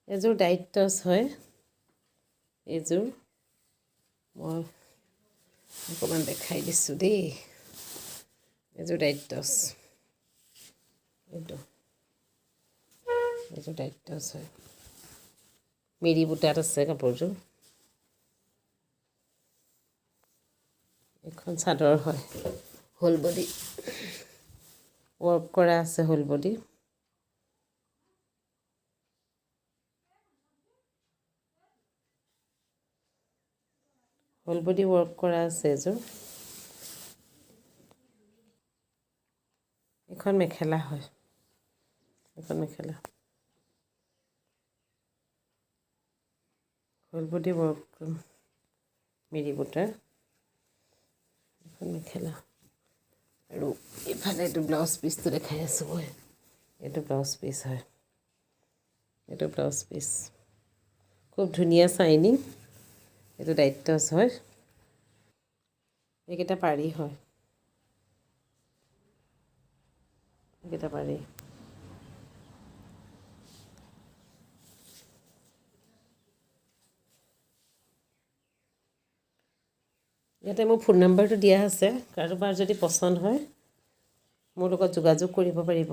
এযোৰ ডাইট টছ হয় এইযোৰ মই অকণমান দেখাই দিছোঁ দেই এইযোৰ ডাইট টছ এইযোৰ ডাইট টছ হয় মেৰি বুটাত আছে কাপোৰযোৰ এখন চাদৰ হয় হোল বডি ৱৰ্ক কৰা আছে হোল বডি ৱৰ্ক কৰা আছে এযোৰ এখন মেখেলা হয় এখন মেখেলা হোল বডি ৱৰ্ক মেৰি বুটাৰ এখন মেখেলা আৰু ইফালে এইটো ব্লাউজ পিচটো দেখাই আছোঁ মই এইটো ব্লাউজ পিচ হয় এইটো ব্লাউজ পিচ খুব ধুনীয়া চাইনিং এইটো ডাইট টছ হয় এইকেইটা পাৰি হয় এইকেইটা পাৰি ইয়াতে মোৰ ফোন নম্বৰটো দিয়া আছে কাৰোবাৰ যদি পচন্দ হয় মোৰ লগত যোগাযোগ কৰিব পাৰিব